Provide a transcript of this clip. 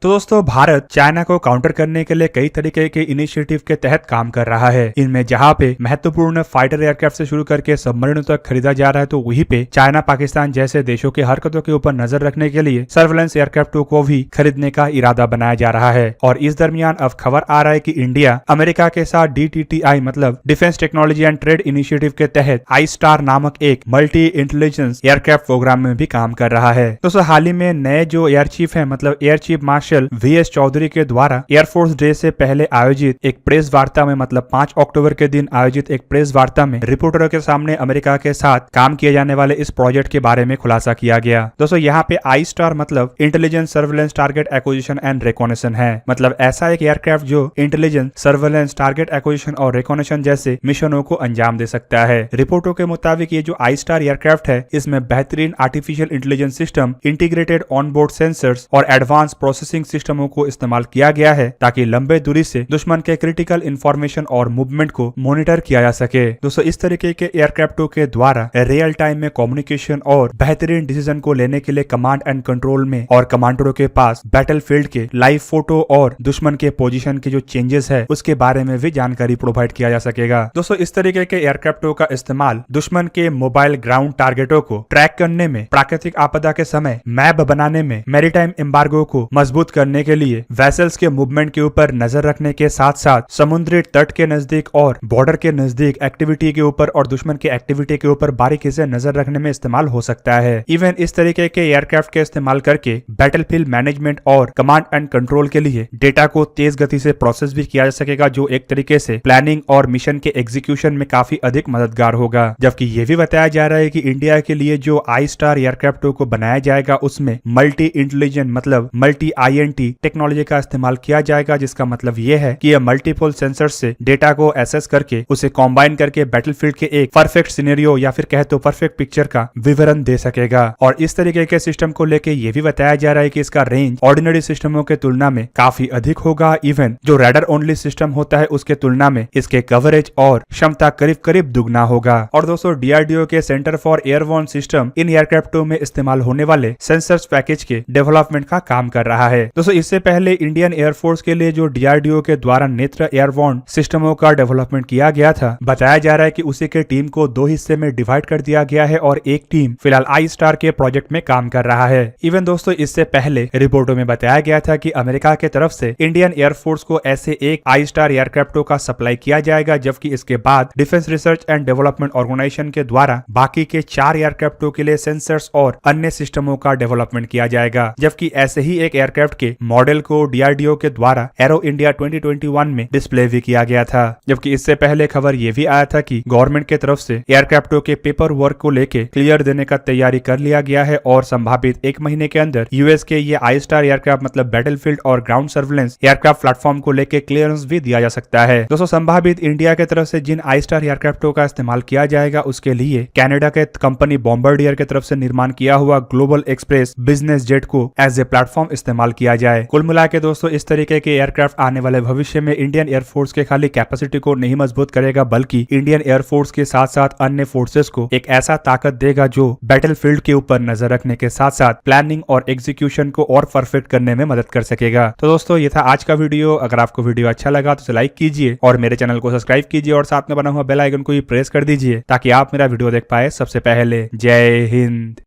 तो दोस्तों भारत चाइना को काउंटर करने के लिए कई तरीके के इनिशिएटिव के तहत काम कर रहा है। इनमें जहां पे महत्वपूर्ण फाइटर एयरक्राफ्ट से शुरू करके सबमरीनों तक खरीदा जा रहा है, तो वहीं पे चाइना पाकिस्तान जैसे देशों की हरकतों के ऊपर नजर रखने के लिए सर्वेलेंस एयरक्राफ्टों को भी खरीदने का इरादा बनाया जा रहा है। और इस दरमियान अब खबर आ रहा है कि इंडिया अमेरिका के साथ DTTI मतलब defence technology and trade initiative के तहत आई-स्टार नामक एक मल्टी इंटेलिजेंस एयरक्राफ्ट प्रोग्राम में भी काम कर रहा है। दोस्तों हाल ही में नए जो एयर चीफ है मतलब air chief marshal VS Chaudhary के द्वारा एयरफोर्स डे से पहले आयोजित एक प्रेस वार्ता में मतलब 5 अक्टूबर के दिन आयोजित एक प्रेस वार्ता में रिपोर्टरों के सामने अमेरिका के साथ काम किए जाने वाले इस प्रोजेक्ट के बारे में खुलासा किया गया। दोस्तों यहाँ पे आई-स्टार मतलब intelligence surveillance target acquisition and recognition है। मतलब ऐसा एक एयरक्राफ्ट जो इंटेलिजेंस सर्वेलेंस टारगेट एक्विजिशन और रिकॉग्निशन जैसे मिशनों को अंजाम दे सकता है। रिपोर्टों के मुताबिक ये जो आई-स्टार एयरक्राफ्ट है इसमें बेहतरीन artificial intelligence system, integrated onboard sensors और एडवांस प्रोसेसिंग सिस्टमों को इस्तेमाल किया गया है ताकि लंबे दूरी से दुश्मन के क्रिटिकल इंफॉर्मेशन और मूवमेंट को मॉनिटर किया जा सके। दोस्तों इस तरीके के एयरक्राफ्टों के द्वारा रियल टाइम में कम्युनिकेशन और बेहतरीन डिसीजन को लेने के लिए कमांड एंड कंट्रोल में और कमांडरों के पास बैटलफील्ड के लाइव फोटो और दुश्मन के पोजीशन के जो चेंजेस है उसके बारे में भी जानकारी प्रोवाइड किया जा सकेगा। दोस्तों इस तरीके के एयरक्राफ्टों का इस्तेमाल दुश्मन के मोबाइल ग्राउंड टारगेटों को ट्रैक करने में, प्राकृतिक आपदा के समय मैप बनाने में, मैरीटाइम एम्बार्गो को मजबूत करने के लिए, वेसल्स के मूवमेंट के ऊपर नजर रखने के साथ साथ समुद्री तट के नजदीक और बॉर्डर के नजदीक एक्टिविटी के ऊपर और दुश्मन की एक्टिविटी के ऊपर बारीकी से नजर रखने में इस्तेमाल हो सकता है। इवन इस तरीके के एयरक्राफ्ट के इस्तेमाल करके बैटलफील्ड मैनेजमेंट और कमांड एंड कंट्रोल के लिए डेटा को तेज गति से प्रोसेस भी किया जा सकेगा, जो एक तरीके से प्लानिंग और मिशन के एग्जीक्यूशन में काफी अधिक मददगार होगा। जबकि यह भी बताया जा रहा है कि इंडिया के लिए जो आई-स्टार एयरक्राफ्टों को बनाया जाएगा उसमें मल्टी इंटेलिजेंट मतलब मल्टी INT टेक्नोलॉजी का इस्तेमाल किया जाएगा, जिसका मतलब यह है कि यह मल्टीपल सेंसर्स से डेटा को एसेस करके उसे कॉम्बाइन करके बैटलफील्ड के एक परफेक्ट सिनेरियो या फिर कहे तो परफेक्ट पिक्चर का विवरण दे सकेगा। और इस तरीके के सिस्टम को लेके यह भी बताया जा रहा है कि इसका रेंज ऑर्डिनरी सिस्टमों के तुलना में काफी अधिक होगा। इवन जो रडार ओनली सिस्टम होता है उसके तुलना में इसके कवरेज और क्षमता करीब करीब दुगना होगा। और दोस्तों DRDO के सेंटर फॉर एयरबोर्न सिस्टम इन एयरक्राफ्टों में इस्तेमाल होने वाले सेंसर्स पैकेज के डेवलपमेंट का काम कर रहा है। दोस्तों इससे पहले इंडियन एयरफोर्स के लिए जो DRDO के द्वारा नेत्र एयरबोर्न सिस्टमों का डेवलपमेंट किया गया था, बताया जा रहा है कि उसी के टीम को 2 हिस्से में डिवाइड कर दिया गया है और एक टीम फिलहाल आई-स्टार के प्रोजेक्ट में काम कर रहा है। इवन दोस्तों इससे पहले रिपोर्टों में बताया गया था कि अमेरिका के तरफ से इंडियन एयरफोर्स को ऐसे एक आई-स्टार एयरक्राफ्टों का सप्लाई किया जाएगा, जबकि इसके बाद defence research and development organisation के द्वारा बाकी के 4 एयरक्राफ्टों के लिए सेंसर्स और अन्य सिस्टमों का डेवलपमेंट किया जाएगा। जबकि ऐसे ही एक एयरक्राफ्ट के मॉडल को DRDO के द्वारा एरो इंडिया 2021 में डिस्प्ले भी किया गया था। जबकि इससे पहले खबर यह भी आया था कि गवर्नमेंट के तरफ से एयरक्राफ्टों के पेपर वर्क को लेके क्लियर देने का तैयारी कर लिया गया है और संभावित 1 महीने के अंदर US के ये आई-स्टार एयरक्राफ्ट मतलब बैटलफील्ड और ग्राउंड सर्वेलेंस एयरक्राफ्ट प्लेटफॉर्म को लेके क्लियरेंस भी दिया जा सकता है। दोस्तों संभावित इंडिया के तरफ से जिन आई-स्टार एयरक्राफ्टों का इस्तेमाल किया जाएगा उसके लिए कनाडा के कंपनी बॉम्बार्डियर के तरफ से निर्माण किया हुआ ग्लोबल एक्सप्रेस बिजनेस जेट को एज ए प्लेटफॉर्म इस्तेमाल किया जाए। कुल मिला के दोस्तों इस तरीके के एयरक्राफ्ट आने वाले भविष्य में इंडियन एयरफोर्स के खाली कैपेसिटी को नहीं मजबूत करेगा, बल्कि इंडियन एयरफोर्स के साथ साथ अन्य फोर्सेस को एक ऐसा ताकत देगा जो बैटलफील्ड के ऊपर नजर रखने के साथ साथ प्लानिंग और एग्जीक्यूशन को और परफेक्ट करने में मदद कर सकेगा। तो दोस्तों ये था आज का वीडियो। अगर आपको वीडियो अच्छा लगा तो लाइक कीजिए और मेरे चैनल को सब्सक्राइब कीजिए और साथ में बना हुआ बेल आइकन को भी प्रेस कर दीजिए ताकि आप मेरा वीडियो देख पाए सबसे पहले। जय हिंद।